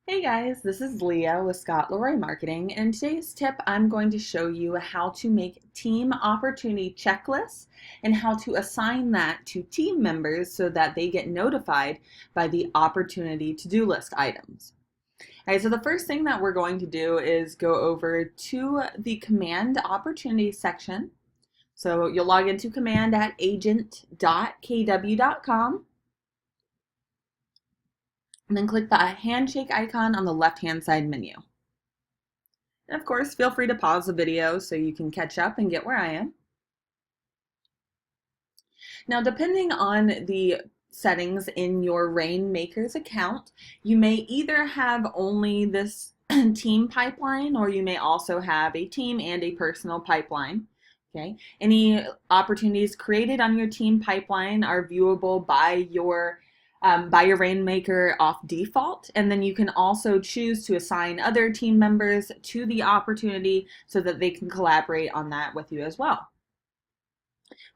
Hey guys, this is Leah with Scott Leroy Marketing, and in today's tip I'm going to show you how to make team opportunity checklists and how to assign that to team members so that they get notified by the opportunity to-do list items. All right, so the first thing that we're going to do is go over to the command opportunity section. So you'll log into command at agent.kw.com. And then click the handshake icon on the left-hand side menu. And of course, feel free to pause the video so you can catch up and get where I am. Now, depending on the settings in your Rainmakers account, you may either have only this team pipeline, or you may also have a team and a personal pipeline. Okay. Any opportunities created on your team pipeline are viewable by your Rainmaker off default, and then you can also choose to assign other team members to the opportunity so that they can collaborate on that with you as well.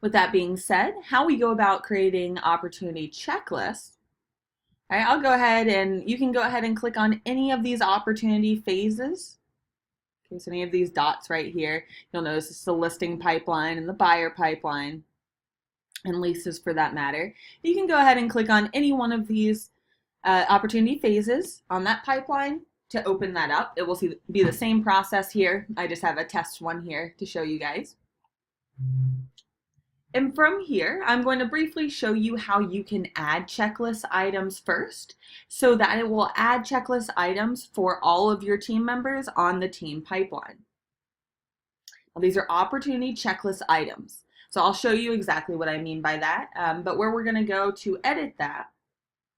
With that being said, how we go about creating opportunity checklists. All right, I'll go ahead and you can go ahead and click on any of these opportunity phases. Okay, so any of these dots right here, you'll notice it's the listing pipeline and the buyer pipeline, and leases for that matter. You can go ahead and click on any one of these opportunity phases on that pipeline to open that up. It will be the same process here. I just have a test one here to show you guys. And from here, I'm going to briefly show you how you can add checklist items first so that it will add checklist items for all of your team members on the team pipeline. Now, these are opportunity checklist items. So I'll show you exactly what I mean by that. But where we're going to go to edit that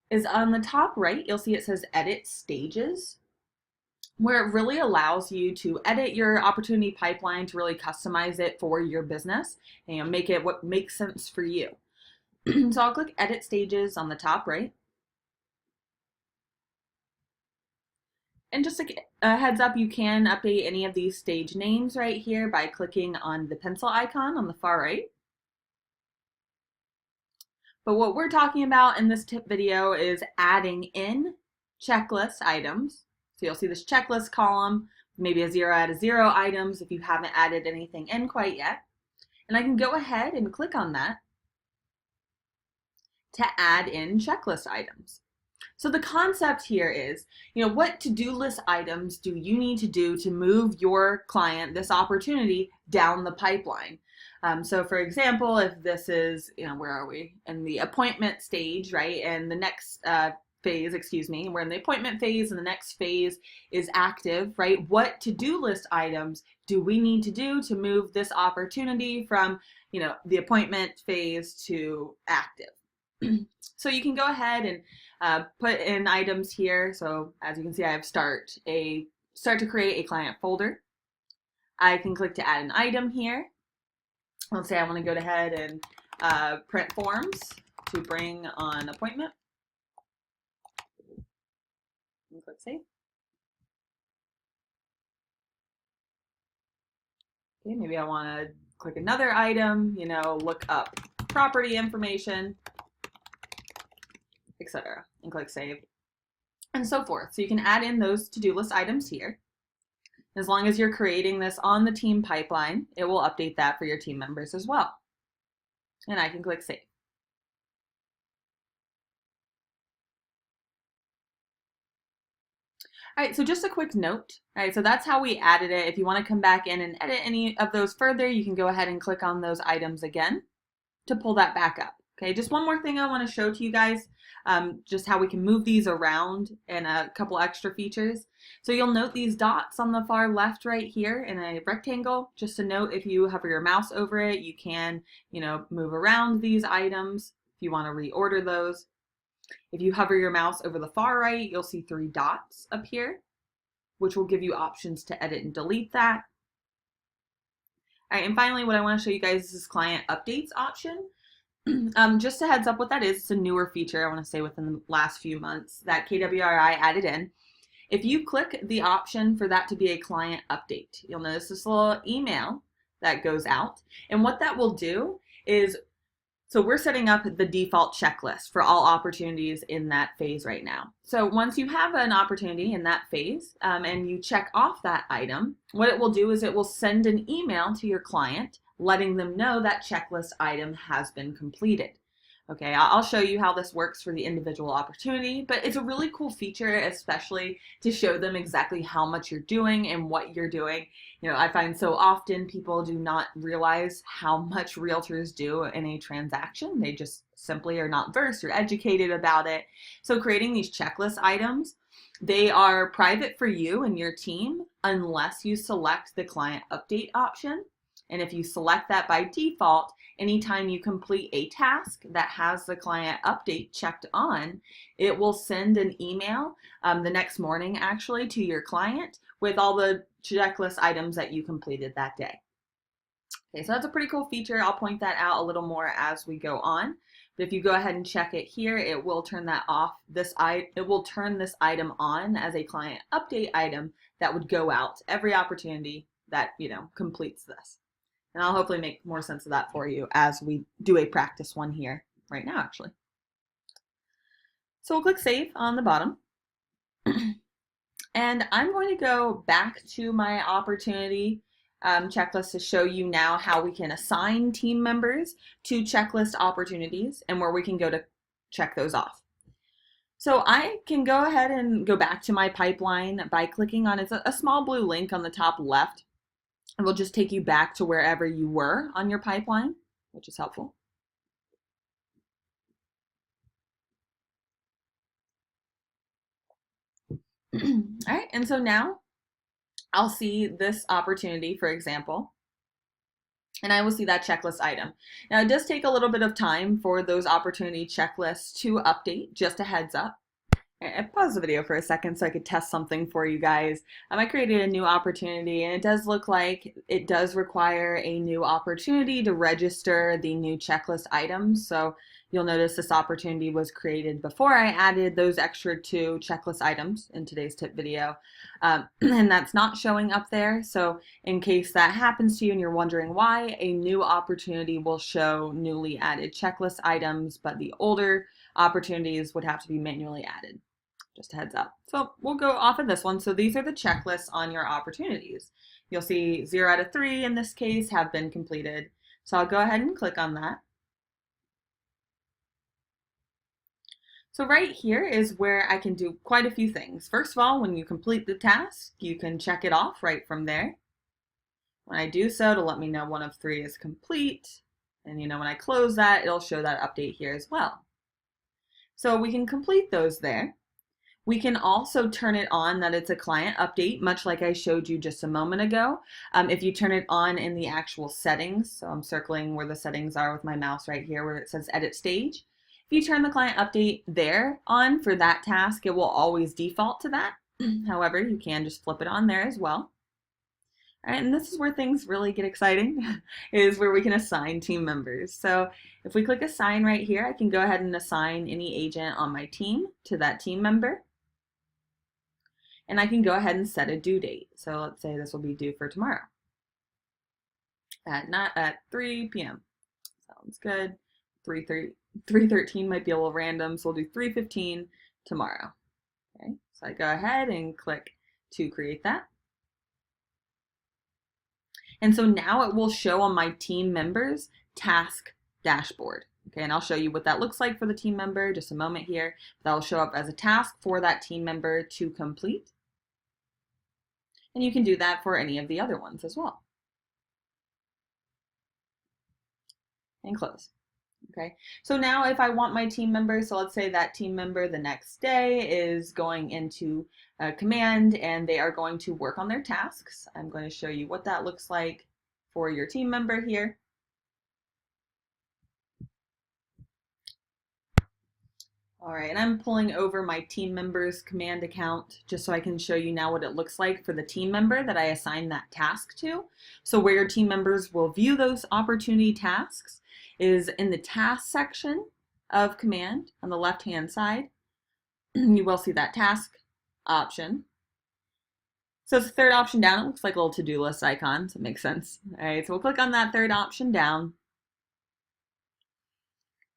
is on the top right. You'll see it says Edit Stages, where it really allows you to edit your opportunity pipeline to really customize it for your business and make it what makes sense for you. So I'll click Edit Stages on the top right. And just a heads up, you can update any of these stage names right here by clicking on the pencil icon on the far right. But what we're talking about in this tip video is adding in checklist items. So you'll see this checklist column, maybe a 0 out of 0 items if you haven't added anything in quite yet. And I can go ahead and click on that to add in checklist items. So the concept here is, what to-do list items do you need to do to move your client, this opportunity, down the pipeline? So for example, if this is, where are we? In the appointment stage, right? And the next phase, we're in the appointment phase and the next phase is active, right? What to-do list items do we need to do to move this opportunity from, the appointment phase to active? So you can go ahead and put in items here. So as you can see, I have start to create a client folder. I can click to add an item here. Let's say I want to go ahead and print forms to bring on appointment. And click save. Okay, maybe I want to click another item, look up property information, etc., and click save, and so forth. So you can add in those to-do list items here. As long as you're creating this on the team pipeline, it will update that for your team members as well. And I can click save. All right, so just a quick note. All right, so that's how we added it. If you want to come back in and edit any of those further, you can go ahead and click on those items again to pull that back up. Okay, just one more thing I want to show to you guys, just how we can move these around and a couple extra features. So you'll note these dots on the far left right here in a rectangle. Just a note, if you hover your mouse over it, you can, move around these items if you want to reorder those. If you hover your mouse over the far right, you'll see 3 dots up here, which will give you options to edit and delete that. All right, and finally, what I want to show you guys is this client updates option. Just a heads up what that is. It's a newer feature, I want to say within the last few months, that KWRI added in. If you click the option for that to be a client update, you'll notice this little email that goes out. And what that will do is So we're setting up the default checklist for all opportunities in that phase right now. So once you have an opportunity in that phase and you check off that item, what it will do is it will send an email to your client letting them know that checklist item has been completed. Okay, I'll show you how this works for the individual opportunity, but it's a really cool feature, especially to show them exactly how much you're doing and what you're doing. I find so often people do not realize how much realtors do in a transaction. They just simply are not versed or educated about it. So creating these checklist items, they are private for you and your team unless you select the client update option. And if you select that by default, anytime you complete a task that has the client update checked on, it will send an email the next morning actually to your client with all the checklist items that you completed that day. Okay, so that's a pretty cool feature. I'll point that out a little more as we go on. But if you go ahead and check it here, it will turn that off. It will turn this item on as a client update item that would go out every opportunity that completes this. And I'll hopefully make more sense of that for you as we do a practice one here right now, actually. So we'll click Save on the bottom. And I'm going to go back to my opportunity checklist to show you now how we can assign team members to checklist opportunities and where we can go to check those off. So I can go ahead and go back to my pipeline by clicking on it's a small blue link on the top left. It will just take you back to wherever you were on your pipeline, which is helpful. All right, and so now I'll see this opportunity, for example, and I will see that checklist item. Now, it does take a little bit of time for those opportunity checklists to update, just a heads up. I paused the video for a second so I could test something for you guys. I created a new opportunity and it does look like it does require a new opportunity to register the new checklist items. So you'll notice this opportunity was created before I added those extra 2 checklist items in today's tip video. And that's not showing up there. So in case that happens to you and you're wondering why, a new opportunity will show newly added checklist items, but the older opportunities would have to be manually added. Just a heads up. So we'll go off of this one. So these are the checklists on your opportunities. You'll see 0 out of 3 in this case have been completed. So I'll go ahead and click on that. So right here is where I can do quite a few things. First of all, when you complete the task, you can check it off right from there. When I do so, it'll let me know 1 of 3 is complete. And when I close that, it'll show that update here as well. So we can complete those there. We can also turn it on that it's a client update, much like I showed you just a moment ago. If you turn it on in the actual settings, so I'm circling where the settings are with my mouse right here where it says edit stage. If you turn the client update there on for that task, it will always default to that. However, you can just flip it on there as well. All right, and this is where things really get exciting, is where we can assign team members. So if we click assign right here, I can go ahead and assign any agent on my team to that team member. And I can go ahead and set a due date. So let's say this will be due for tomorrow at 3 p.m. Sounds good. 3:13 might be a little random, so we'll do 3:15 tomorrow. Okay, so I go ahead and click to create that. And so now it will show on my team members task dashboard. Okay, and I'll show you what that looks like for the team member just a moment here. That will show up as a task for that team member to complete. And you can do that for any of the other ones as well. And close. Okay, so now if I want my team member, so let's say that team member the next day is going into command and they are going to work on their tasks. I'm going to show you what that looks like for your team member here. All right, and I'm pulling over my team member's command account just so I can show you now what it looks like for the team member that I assigned that task to. So where your team members will view those opportunity tasks is in the task section of command on the left-hand side. You will see that task option. So it's the third option down. It looks like a little to-do list icon, so it makes sense. All right, so we'll click on that third option down.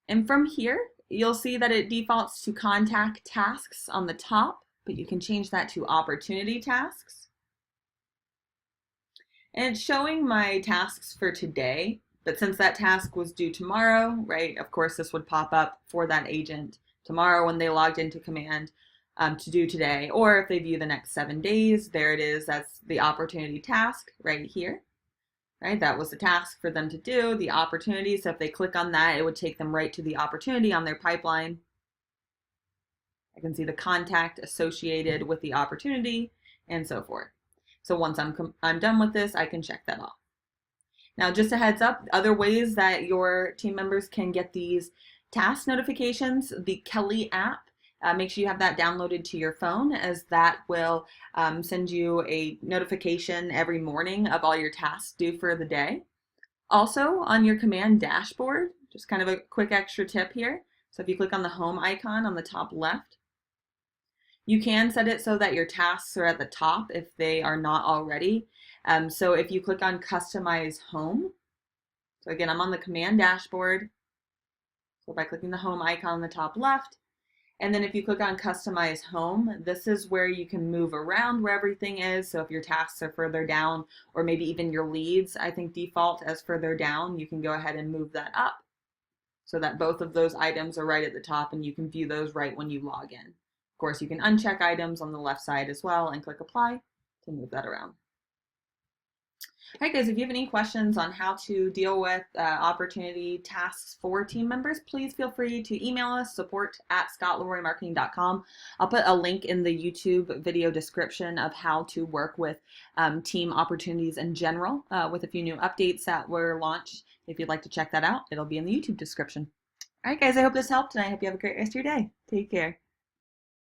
And from here, you'll see that it defaults to contact tasks on the top, but you can change that to opportunity tasks. And it's showing my tasks for today, but since that task was due tomorrow, right, of course this would pop up for that agent tomorrow when they logged into command to do today. Or if they view the next 7 days, there it is, that's the opportunity task right here. Right, that was the task for them to do, the opportunity. So if they click on that, it would take them right to the opportunity on their pipeline. I can see the contact associated with the opportunity and so forth. So once I'm done with this, I can check that off. Now, just a heads up, other ways that your team members can get these task notifications, the Kelly app. Make sure you have that downloaded to your phone, as that will send you a notification every morning of all your tasks due for the day. Also, on your command dashboard, just kind of a quick extra tip here. So if you click on the home icon on the top left, you can set it so that your tasks are at the top if they are not already. So if you click on customize home, so again, I'm on the command dashboard. So by clicking the home icon on the top left, and then if you click on customize home, this is where you can move around where everything is. So if your tasks are further down, or maybe even your leads, I think default as further down, you can go ahead and move that up so that both of those items are right at the top and you can view those right when you log in. Of course, you can uncheck items on the left side as well and click apply to move that around. All right, guys, if you have any questions on how to deal with opportunity tasks for team members, please feel free to email us, support@scottleroymarketing.com. I'll put a link in the YouTube video description of how to work with team opportunities in general with a few new updates that were launched. If you'd like to check that out, it'll be in the YouTube description. All right, guys, I hope this helped, and I hope you have a great rest of your day. Take care.